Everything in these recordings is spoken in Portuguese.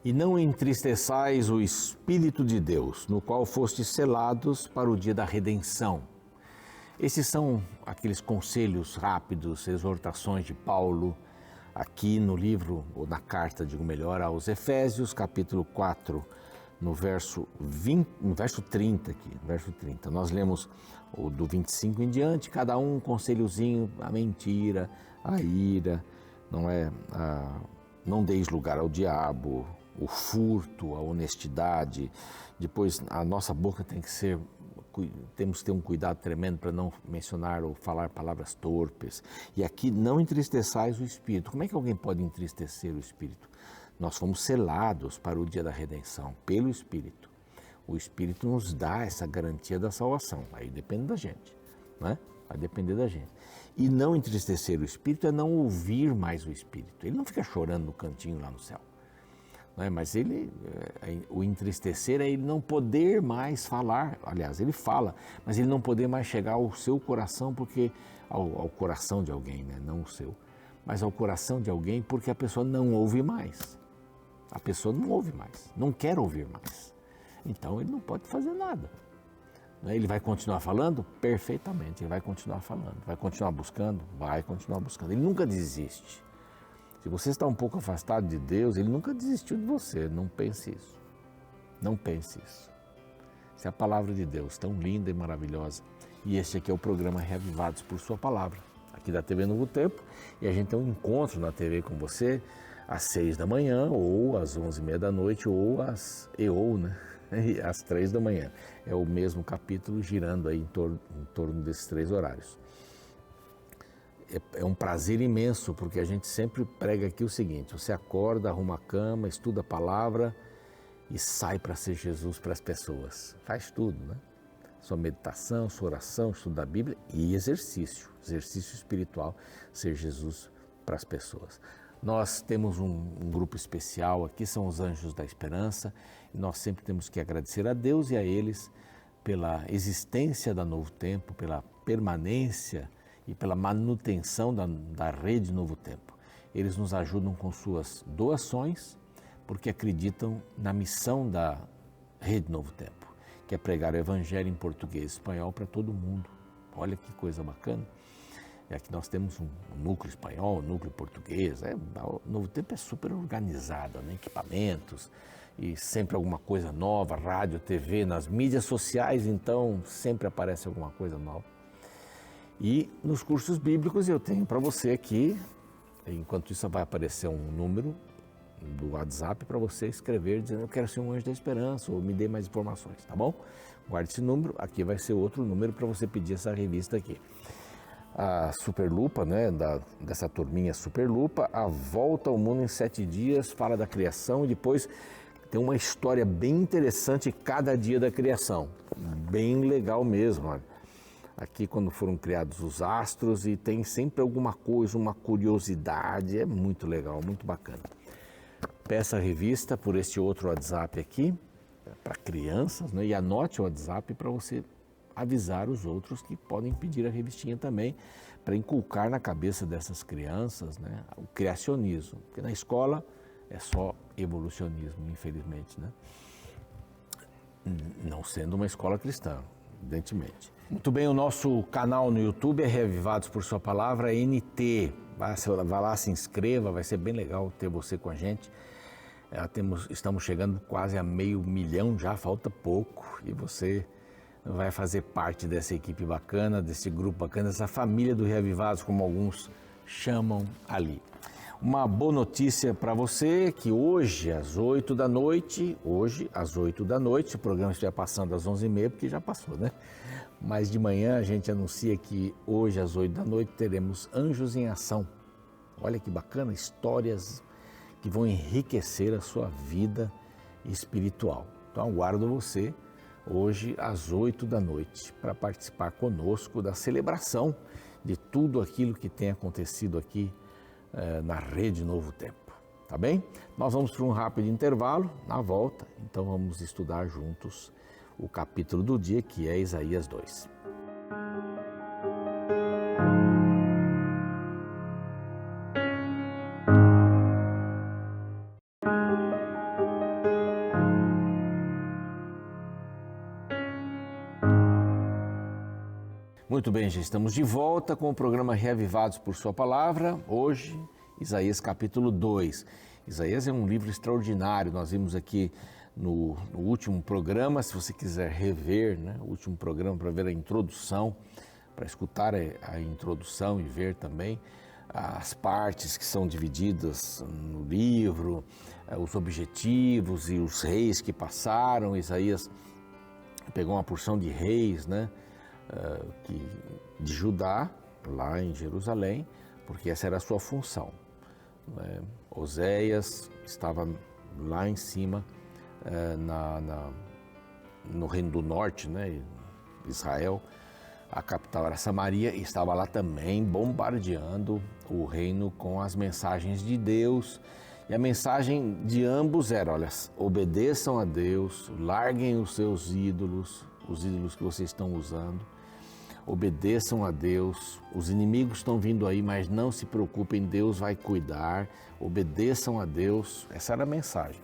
E não entristeçais o Espírito de Deus, no qual fostes selados para o dia da redenção. Esses são aqueles conselhos rápidos, exortações de Paulo, aqui no livro, ou na carta, digo melhor, aos Efésios, capítulo 4, no verso 30 aqui, verso 30. Nós lemos o do 25 em diante, cada um conselhozinho, a mentira, a ira, não deis lugar ao diabo, o furto, a honestidade. Depois a nossa boca temos que ter um cuidado tremendo para não mencionar ou falar palavras torpes. E aqui, não entristeçais o Espírito. Como é que alguém pode entristecer o Espírito? Nós fomos selados para o dia da redenção pelo Espírito. O Espírito nos dá essa garantia da salvação. Aí depende da gente, né? Vai depender da gente. E não entristecer o Espírito é não ouvir mais o Espírito. Ele não fica chorando no cantinho lá no céu. Né? Mas o entristecer é ele não poder mais falar. Aliás, ele fala, mas ele não poder mais chegar ao seu coração, porque ao coração de alguém, né? Não o seu, mas ao coração de alguém, porque a pessoa não ouve mais. A pessoa não ouve mais, não quer ouvir mais. Então ele não pode fazer nada. Ele vai continuar falando? Perfeitamente, ele vai continuar falando. Vai continuar buscando? Vai continuar buscando. Ele nunca desiste. Se você está um pouco afastado de Deus, ele nunca desistiu de você. Não pense isso. Não pense isso. Essa é a palavra de Deus, tão linda e maravilhosa. E este aqui é o programa Reavivados por Sua Palavra, aqui da TV Novo Tempo. E a gente tem um encontro na TV com você às 6 da manhã, ou às 11h30 da noite, ou às 3 da manhã. É o mesmo capítulo girando aí em torno desses 3 horários. É um prazer imenso, porque a gente sempre prega aqui o seguinte: você acorda, arruma a cama, estuda a palavra e sai para ser Jesus para as pessoas. Faz tudo, né? Sua meditação, sua oração, estudo da Bíblia e exercício espiritual, ser Jesus para as pessoas. Nós temos um grupo especial aqui, são os Anjos da Esperança, e nós sempre temos que agradecer a Deus e a eles pela existência da Novo Tempo, pela permanência e pela manutenção da rede Novo Tempo. Eles nos ajudam com suas doações, porque acreditam na missão da rede Novo Tempo, que é pregar o Evangelho em português e espanhol para todo mundo. Olha que coisa bacana. Aqui nós temos um núcleo espanhol, um núcleo português. O Novo Tempo é super organizado, né? Equipamentos e sempre alguma coisa nova, rádio, TV, nas mídias sociais, então sempre aparece alguma coisa nova. E nos cursos bíblicos eu tenho para você aqui, enquanto isso vai aparecer um número do WhatsApp para você escrever dizendo: eu quero ser um anjo da esperança, ou me dê mais informações, tá bom? Guarde esse número, aqui vai ser outro número para você pedir essa revista aqui. A Superlupa, né, dessa turminha Superlupa, A Volta ao Mundo em 7 Dias, fala da criação e depois tem uma história bem interessante cada dia da criação. Bem legal mesmo, olha. Aqui quando foram criados os astros e tem sempre alguma coisa, uma curiosidade, é muito legal, muito bacana. Peça a revista por este outro WhatsApp aqui, para crianças, né, e anote o WhatsApp para você avisar os outros que podem pedir a revistinha também, para inculcar na cabeça dessas crianças, né, o criacionismo, porque na escola é só evolucionismo, infelizmente, né? Não sendo uma escola cristã, evidentemente. Muito bem, o nosso canal no YouTube é Reavivados por Sua Palavra, NT. Vá lá, se inscreva, vai ser bem legal ter você com a gente. Estamos chegando quase a 500 mil, já falta pouco, e você vai fazer parte dessa equipe bacana, desse grupo bacana, dessa família do Reavivados, como alguns chamam ali. Uma boa notícia para você, que hoje às 8 da noite, se o programa estiver passando às 11h30, porque já passou, né? Mas de manhã a gente anuncia que hoje às 8 da noite teremos Anjos em Ação. Olha que bacana, histórias que vão enriquecer a sua vida espiritual. Então aguardo você hoje às 8 da noite para participar conosco da celebração de tudo aquilo que tem acontecido aqui na Rede Novo Tempo, tá bem? Nós vamos para um rápido intervalo, na volta, então vamos estudar juntos o capítulo do dia, que é Isaías 2. Muito bem, já estamos de volta com o programa Reavivados por Sua Palavra. Hoje, Isaías capítulo 2. Isaías é um livro extraordinário. Nós vimos aqui no último programa, se você quiser rever, né, o último programa para ver a introdução, para escutar a introdução e ver também as partes que são divididas no livro, os objetivos e os reis que passaram. Isaías pegou uma porção de reis, né, de Judá, lá em Jerusalém, porque essa era a sua função. Oséias estava lá em cima, no Reino do Norte, né, Israel, a capital era Samaria, e estava lá também bombardeando o reino com as mensagens de Deus. E a mensagem de ambos era: olha, obedeçam a Deus, larguem os seus ídolos, os ídolos que vocês estão usando, obedeçam a Deus, os inimigos estão vindo aí, mas não se preocupem, Deus vai cuidar, obedeçam a Deus. Essa era a mensagem.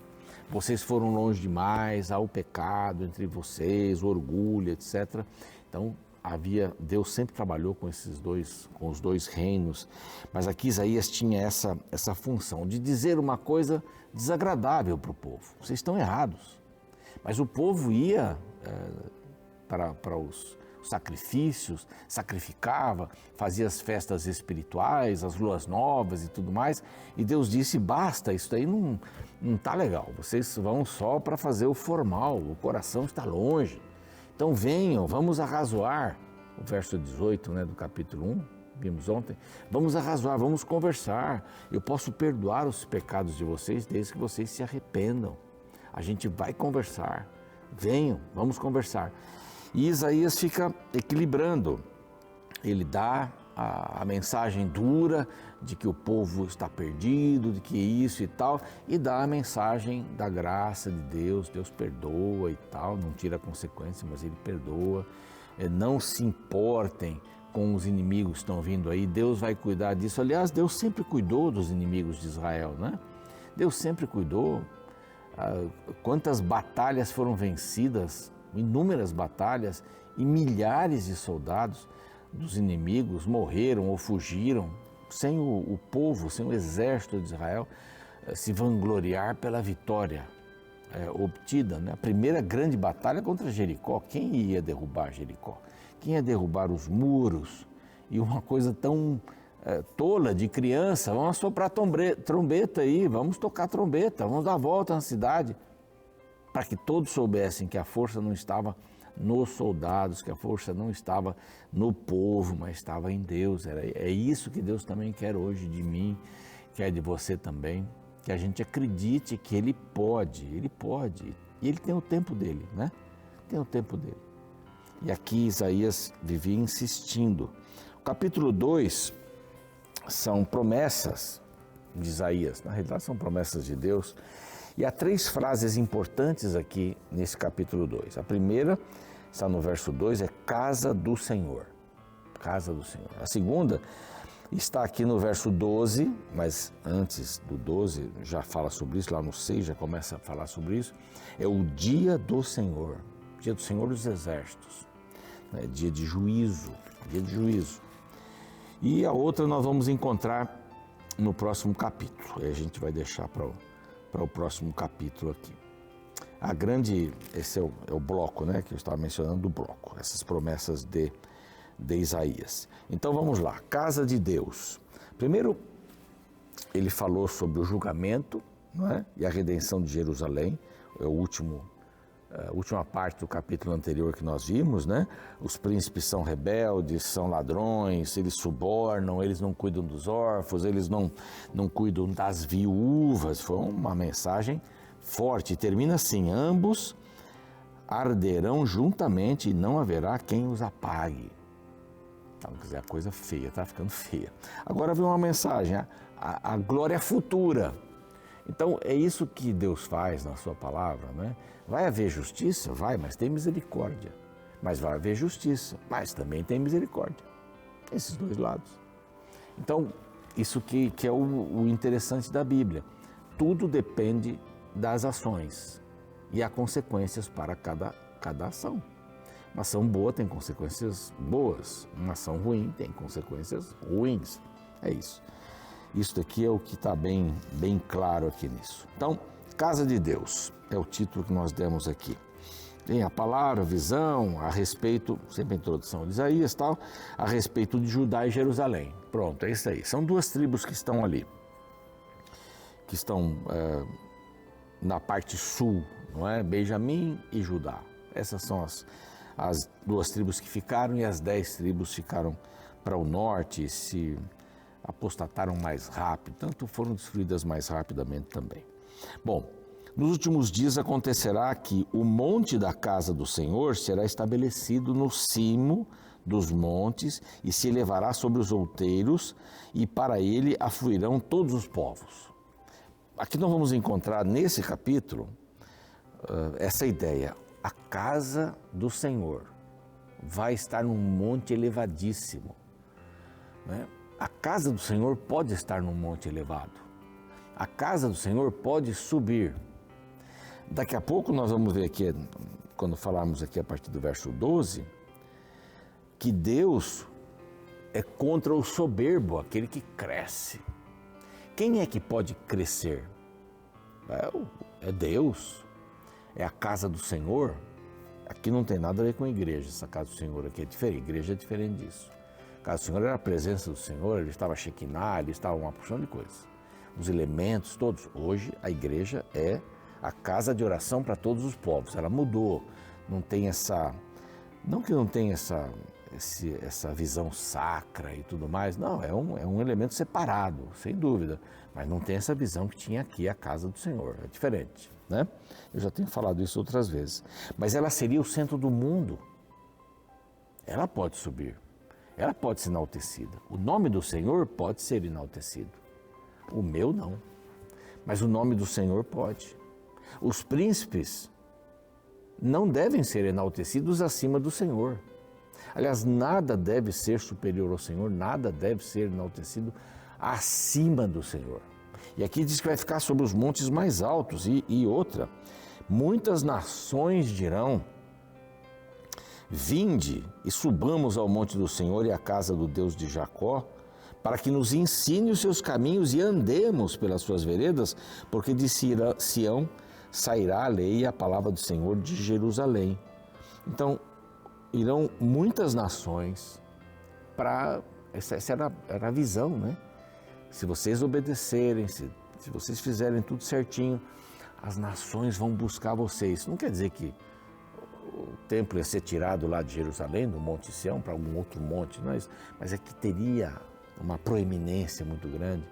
Vocês foram longe demais, há o pecado entre vocês, o orgulho, etc. Então, Deus sempre trabalhou com os dois reinos, mas aqui Isaías tinha essa função de dizer uma coisa desagradável para o povo. Vocês estão errados. Mas o povo ia para os sacrifícios, sacrificava, fazia as festas espirituais, as luas novas e tudo mais, e Deus disse: basta, isso daí não está legal, vocês vão só para fazer o formal, o coração está longe. Então venham, vamos arrazoar, o verso 18, né, do capítulo 1, vimos ontem, vamos arrazoar, vamos conversar, eu posso perdoar os pecados de vocês desde que vocês se arrependam, a gente vai conversar, venham, vamos conversar. E Isaías fica equilibrando, ele dá a mensagem dura de que o povo está perdido, de que isso e tal, e dá a mensagem da graça de Deus, Deus perdoa e tal, não tira a consequência, mas Ele perdoa. Não se importem com os inimigos que estão vindo aí, Deus vai cuidar disso. Aliás, Deus sempre cuidou dos inimigos de Israel, né? Deus sempre cuidou. Quantas batalhas foram vencidas, inúmeras batalhas, e milhares de soldados dos inimigos morreram ou fugiram, sem o povo, sem o exército de Israel se vangloriar pela vitória obtida, né? A primeira grande batalha contra Jericó. Quem ia derrubar Jericó? Quem ia derrubar os muros? E uma coisa tão tola de criança: vamos soprar trombeta aí, vamos tocar trombeta, vamos dar a volta na cidade, para que todos soubessem que a força não estava nos soldados, que a força não estava no povo, mas estava em Deus. É isso que Deus também quer hoje de mim, quer de você também, que a gente acredite que Ele pode, e Ele tem o tempo dele, né? Tem o tempo dele. E aqui Isaías vivia insistindo. O capítulo 2 são promessas de Isaías, na realidade são promessas de Deus, e há 3 frases importantes aqui nesse capítulo 2. A primeira está no verso 2, é casa do Senhor. Casa do Senhor. A segunda está aqui no verso 12, mas antes do 12 já fala sobre isso, lá no 6 já começa a falar sobre isso. É o dia do Senhor, dia do Senhor dos Exércitos, né? Dia de juízo, dia de juízo. E a outra nós vamos encontrar no próximo capítulo, e a gente vai deixar para o próximo capítulo aqui. Esse é o bloco, né, que eu estava mencionando, do bloco, essas promessas de Isaías. Então vamos lá, casa de Deus. Primeiro, ele falou sobre o julgamento, não é? E a redenção de Jerusalém, é a última parte do capítulo anterior que nós vimos, né? Os príncipes são rebeldes, são ladrões, eles subornam, eles não cuidam dos órfãos, eles não cuidam das viúvas. Foi uma mensagem forte. Termina assim: ambos arderão juntamente e não haverá quem os apague. Então, quer dizer, a coisa feia, está ficando feia. Agora vem uma mensagem, a glória futura. Então, é isso que Deus faz na sua palavra, né? Vai haver justiça? Vai, mas tem misericórdia. Mas vai haver justiça, mas também tem misericórdia. Esses dois lados. Então, isso que é o interessante da Bíblia. Tudo depende das ações e há consequências para cada ação. Uma ação boa tem consequências boas, uma ação ruim tem consequências ruins. É isso. Isso daqui é o que está bem claro aqui nisso. Então, Casa de Deus é o título que nós demos aqui. Tem a palavra, a visão, a respeito, sempre a introdução de Isaías, tal, a respeito de Judá e Jerusalém. Pronto, é isso aí. São duas tribos que estão ali, que estão na parte sul, não é? Benjamim e Judá. Essas são as duas tribos que ficaram, e as 10 tribos ficaram para o norte e se apostataram mais rápido, tanto foram destruídas mais rapidamente também. Bom, nos últimos dias acontecerá que o monte da casa do Senhor será estabelecido no cimo dos montes e se elevará sobre os outeiros, e para ele afluirão todos os povos. Aqui nós vamos encontrar nesse capítulo essa ideia. A casa do Senhor vai estar num monte elevadíssimo, né? A casa do Senhor pode estar num monte elevado. A casa do Senhor pode subir. Daqui a pouco nós vamos ver aqui, quando falarmos aqui a partir do verso 12, que Deus é contra o soberbo, aquele que cresce. Quem é que pode crescer? É Deus. É a casa do Senhor. Aqui não tem nada a ver com a igreja, essa casa do Senhor aqui é diferente, a igreja é diferente disso. A casa do Senhor era a presença do Senhor, ele estava Shekinah, ele estava uma porção de coisas. Os elementos todos. Hoje a igreja é a casa de oração para todos os povos. Ela mudou, não tem essa... Não que não tenha essa visão sacra e tudo mais, não, é um elemento separado, sem dúvida, mas não tem essa visão que tinha aqui a casa do Senhor, é diferente, né? Eu já tenho falado isso outras vezes, mas ela seria o centro do mundo, ela pode subir, ela pode ser enaltecida, o nome do Senhor pode ser enaltecido, o meu não, mas o nome do Senhor pode. Os príncipes não devem ser enaltecidos acima do Senhor. Aliás, nada deve ser superior ao Senhor, nada deve ser enaltecido acima do Senhor. E aqui diz que vai ficar sobre os montes mais altos. E outra, muitas nações dirão: vinde e subamos ao monte do Senhor e à casa do Deus de Jacó, para que nos ensine os seus caminhos e andemos pelas suas veredas, porque de Sião sairá a lei e a palavra do Senhor de Jerusalém. Então, irão muitas nações para... Essa era a visão, né? Se vocês obedecerem, se vocês fizerem tudo certinho, as nações vão buscar vocês. Não quer dizer que o templo ia ser tirado lá de Jerusalém, do Monte Sião, para algum outro monte, não é isso? Mas é que teria uma proeminência muito grande,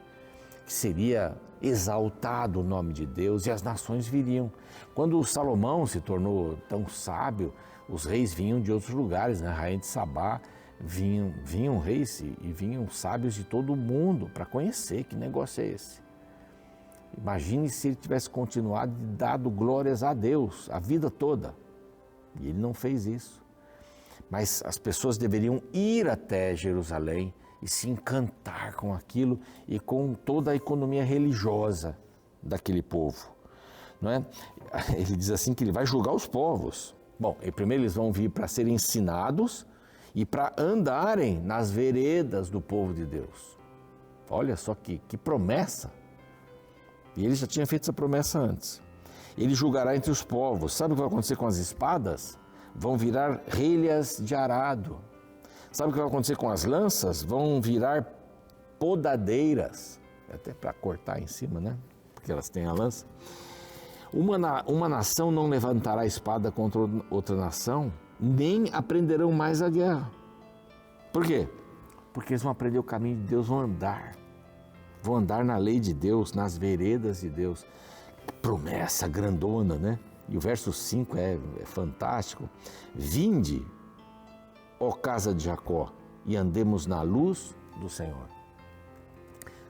que seria exaltado o nome de Deus e as nações viriam. Quando Salomão se tornou tão sábio, os reis vinham de outros lugares, né? A rainha de Sabá, vinham reis e vinham sábios de todo o mundo para conhecer que negócio é esse. Imagine se ele tivesse continuado e dado glórias a Deus a vida toda. E ele não fez isso. Mas as pessoas deveriam ir até Jerusalém e se encantar com aquilo e com toda a economia religiosa daquele povo, não é? Ele diz assim que ele vai julgar os povos. Bom, primeiro eles vão vir para serem ensinados e para andarem nas veredas do povo de Deus. Olha só que promessa! E ele já tinha feito essa promessa antes. Ele julgará entre os povos. Sabe o que vai acontecer com as espadas? Vão virar relhas de arado. Sabe o que vai acontecer com as lanças? Vão virar podadeiras. Até para cortar em cima, né? Porque elas têm a lança. Uma nação não levantará a espada contra outra nação, nem aprenderão mais a guerra. Por quê? Porque eles vão aprender o caminho de Deus, vão andar na lei de Deus, nas veredas de Deus. Promessa grandona, né? E o verso 5 é fantástico. Vinde, ó casa de Jacó, e andemos na luz do Senhor.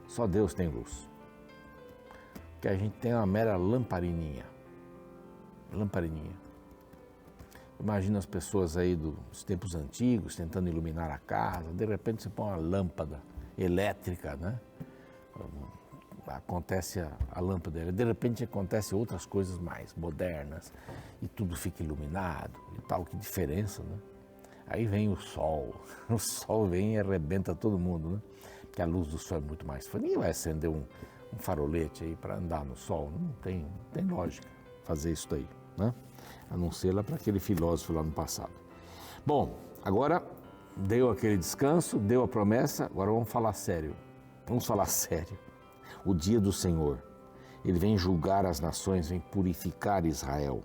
Só Deus tem luz. Que a gente tem uma mera lamparininha. Imagina as pessoas aí dos tempos antigos tentando iluminar a casa, de repente você põe uma lâmpada elétrica, né? Acontece a lâmpada, de repente acontece outras coisas mais modernas e tudo fica iluminado e tal, que diferença, né? Aí vem o sol vem e arrebenta todo mundo, né? Porque a luz do sol é muito mais forte. Ninguém vai acender um farolete aí para andar no sol, não tem lógica fazer isso daí, né? A não ser lá para aquele filósofo lá no passado. Bom, agora deu aquele descanso, deu a promessa, agora vamos falar sério. O dia do Senhor, ele vem julgar as nações, vem purificar Israel.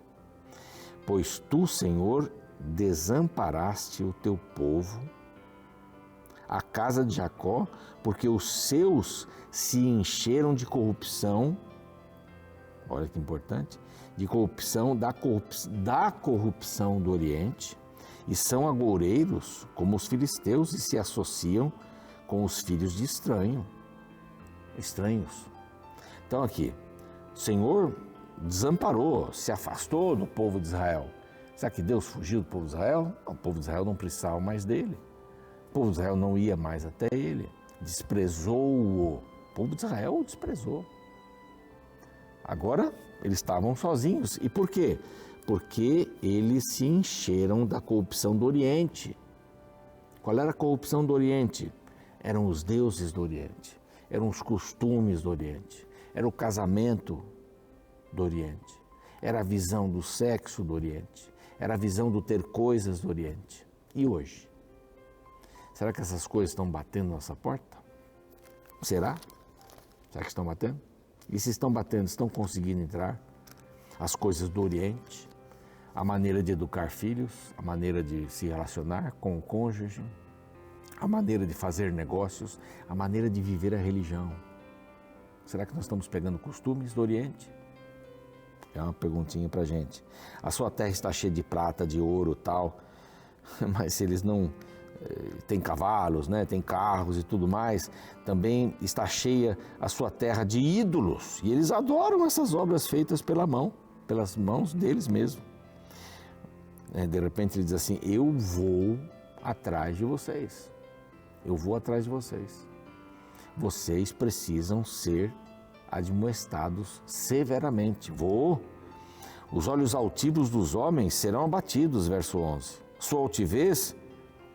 Pois tu, Senhor, desamparaste o teu povo, a casa de Jacó, porque os seus se encheram de corrupção, olha que importante, de corrupção, da corrupção do Oriente, e são agoureiros como os filisteus e se associam com os filhos de estranhos. Então aqui, o Senhor desamparou, se afastou do povo de Israel. Será que Deus fugiu do povo de Israel? Não, o povo de Israel não precisava mais dele. O povo de Israel não ia mais até ele. Desprezou-o. O povo de Israel o desprezou. Agora, eles estavam sozinhos. E por quê? Porque eles se encheram da corrupção do Oriente. Qual era a corrupção do Oriente? Eram os deuses do Oriente. Eram os costumes do Oriente. Era o casamento do Oriente. Era a visão do sexo do Oriente. Era a visão do ter coisas do Oriente. E hoje? Será que essas coisas estão batendo na nossa porta? Será? Será que estão batendo? E se estão batendo, estão conseguindo entrar? As coisas do Oriente, a maneira de educar filhos, a maneira de se relacionar com o cônjuge, a maneira de fazer negócios, a maneira de viver a religião. Será que nós estamos pegando costumes do Oriente? É uma perguntinha pra gente. A sua terra está cheia de prata, de ouro, tal, mas se eles não têm cavalos, né, tem carros e tudo mais, também está cheia a sua terra de ídolos. E eles adoram essas obras feitas pelas mãos deles mesmos. De repente ele diz assim: eu vou atrás de vocês. Eu vou atrás de vocês. Vocês precisam ser admoestados severamente. Os olhos altivos dos homens serão abatidos, verso 11. Sua altivez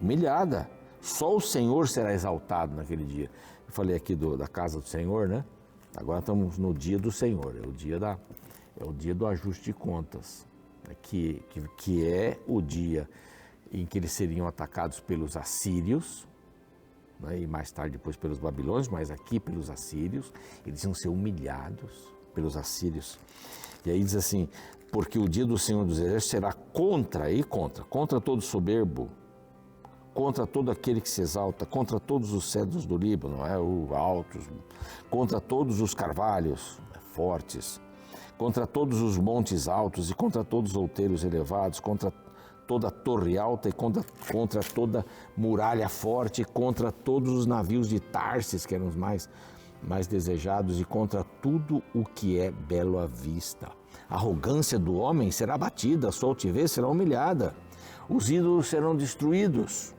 humilhada. Só o Senhor será exaltado naquele dia. Eu falei aqui da casa do Senhor, né? Agora estamos no dia do Senhor. É o dia do ajuste de contas, que é o dia em que eles seriam atacados pelos assírios, né, e mais tarde depois pelos babilônios, mas aqui pelos assírios. Eles iam ser humilhados pelos assírios. E aí diz assim: porque o dia do Senhor dos Exércitos será contra todo soberbo, contra todo aquele que se exalta, contra todos os cedros do Líbano, altos, contra todos os carvalhos fortes, contra todos os montes altos e contra todos os outeiros elevados, contra toda torre alta e contra toda muralha forte, contra todos os navios de Tarsis, que eram os mais desejados, e contra tudo o que é belo à vista. A arrogância do homem será abatida, a sua altivez será humilhada, os ídolos serão destruídos.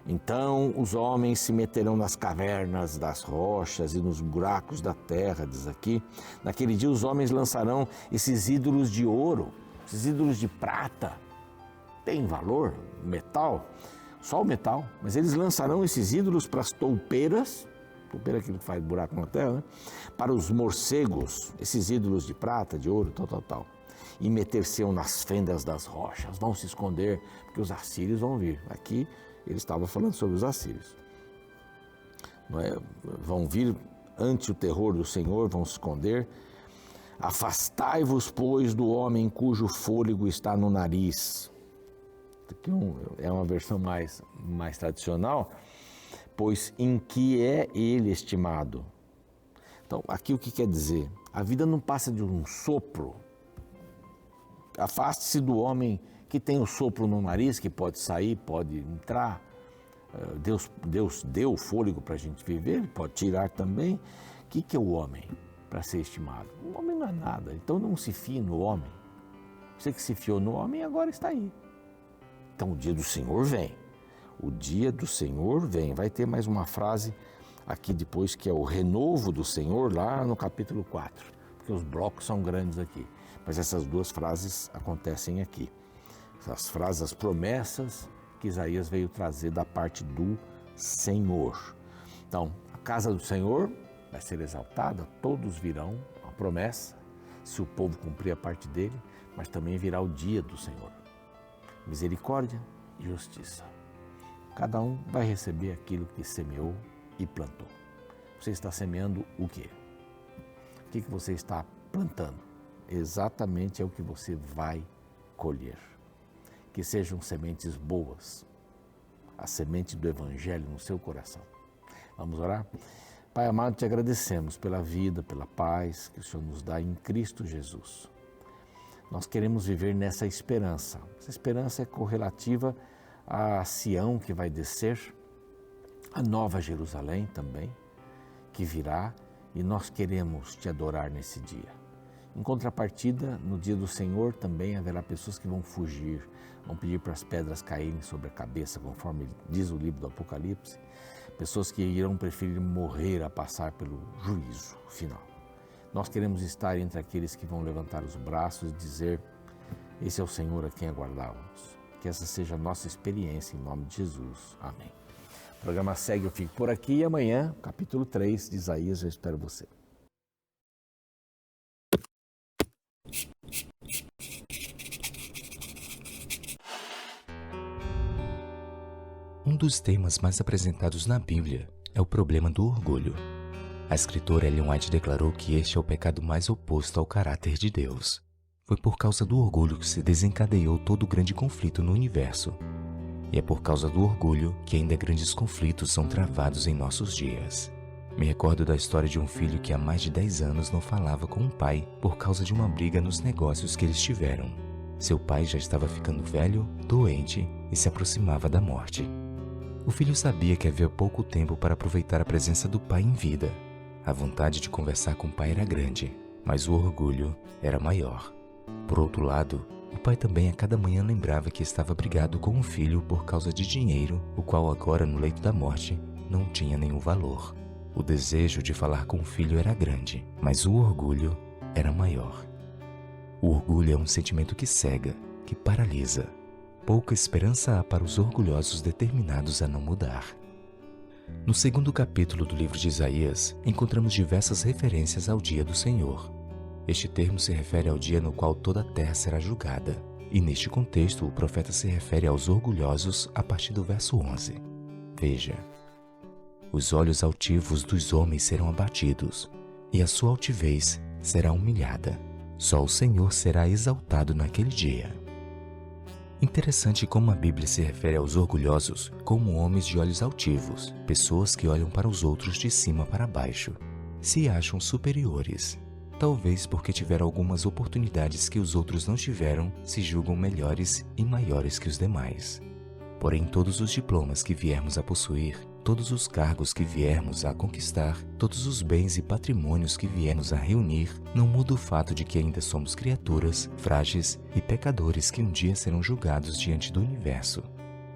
Então os homens se meterão nas cavernas das rochas e nos buracos da terra, diz aqui. Naquele dia os homens lançarão esses ídolos de ouro, esses ídolos de prata. Tem valor, metal, só o metal, mas eles lançarão esses ídolos para as toupeiras, toupeira é aquilo que faz buraco na terra, né? Para os morcegos, esses ídolos de prata, de ouro, tal, e meter-se-ão nas fendas das rochas, vão se esconder, porque os assírios vão vir. Aqui ele estava falando sobre os assírios. Não é? Vão vir ante o terror do Senhor, vão se esconder. Afastai-vos, pois, do homem cujo fôlego está no nariz. Aqui é uma versão mais tradicional, pois em que é ele estimado. Então, aqui o que quer dizer? A vida não passa de um sopro. Afaste-se do homem que tem o sopro no nariz, que pode sair, pode entrar. Deus deu o fôlego para a gente viver, ele pode tirar também. O que é o homem para ser estimado? O homem não é nada, então não se fie no homem. Você que se fiou no homem agora está aí. Então o dia do Senhor vem. O dia do Senhor vem. Vai ter mais uma frase aqui depois, que é o renovo do Senhor, lá no capítulo 4. Porque os blocos são grandes aqui. Mas essas duas frases acontecem aqui. as frases, as promessas que Isaías veio trazer da parte do Senhor. Então, a casa do Senhor vai ser exaltada, todos virão, a promessa, se o povo cumprir a parte dele, mas também virá o dia do Senhor. Misericórdia e justiça. Cada um vai receber aquilo que semeou e plantou. Você está semeando o quê? O que você está plantando? Exatamente é o que você vai colher. Que sejam sementes boas, a semente do Evangelho no seu coração. Vamos orar? Pai amado, te agradecemos pela vida, pela paz que o Senhor nos dá em Cristo Jesus. Nós queremos viver nessa esperança. Essa esperança é correlativa a Sião que vai descer, a Nova Jerusalém também, que virá, e nós queremos te adorar nesse dia. Em contrapartida, no dia do Senhor também haverá pessoas que vão fugir, vão pedir para as pedras caírem sobre a cabeça, conforme diz o livro do Apocalipse, pessoas que irão preferir morrer a passar pelo juízo final. Nós queremos estar entre aqueles que vão levantar os braços e dizer, esse é o Senhor a quem aguardávamos. Que essa seja a nossa experiência, em nome de Jesus. Amém. O programa segue, eu fico por aqui e amanhã, capítulo 3 de Isaías, eu espero você. Um dos temas mais apresentados na Bíblia é o problema do orgulho. A escritora Ellen White declarou que este é o pecado mais oposto ao caráter de Deus. Foi por causa do orgulho que se desencadeou todo o grande conflito no universo. E é por causa do orgulho que ainda grandes conflitos são travados em nossos dias. Me recordo da história de um filho que há mais de 10 anos não falava com o pai por causa de uma briga nos negócios que eles tiveram. Seu pai já estava ficando velho, doente e se aproximava da morte. O filho sabia que havia pouco tempo para aproveitar a presença do pai em vida. A vontade de conversar com o pai era grande, mas o orgulho era maior. Por outro lado, o pai também a cada manhã lembrava que estava brigado com o filho por causa de dinheiro, o qual agora no leito da morte não tinha nenhum valor. O desejo de falar com o filho era grande, mas o orgulho era maior. O orgulho é um sentimento que cega, que paralisa. Pouca esperança há para os orgulhosos determinados a não mudar. No segundo capítulo do livro de Isaías, encontramos diversas referências ao dia do Senhor. Este termo se refere ao dia no qual toda a terra será julgada, e neste contexto o profeta se refere aos orgulhosos a partir do verso 11. Veja: os olhos altivos dos homens serão abatidos, e a sua altivez será humilhada. Só o Senhor será exaltado naquele dia. Interessante como a Bíblia se refere aos orgulhosos como homens de olhos altivos, pessoas que olham para os outros de cima para baixo, se acham superiores. Talvez porque tiveram algumas oportunidades que os outros não tiveram, se julgam melhores e maiores que os demais. Porém, todos os diplomas que viermos a possuir, todos os cargos que viermos a conquistar, todos os bens e patrimônios que viermos a reunir, não muda o fato de que ainda somos criaturas, frágeis e pecadores que um dia serão julgados diante do universo.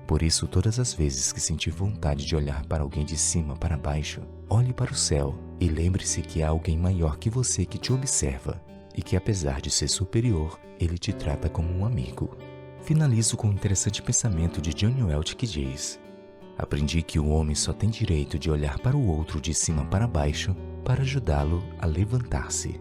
Por isso, todas as vezes que sentir vontade de olhar para alguém de cima para baixo, olhe para o céu e lembre-se que há alguém maior que você que te observa e que, apesar de ser superior, ele te trata como um amigo. Finalizo com um interessante pensamento de John Welch que diz: aprendi que o homem só tem direito de olhar para o outro de cima para baixo para ajudá-lo a levantar-se.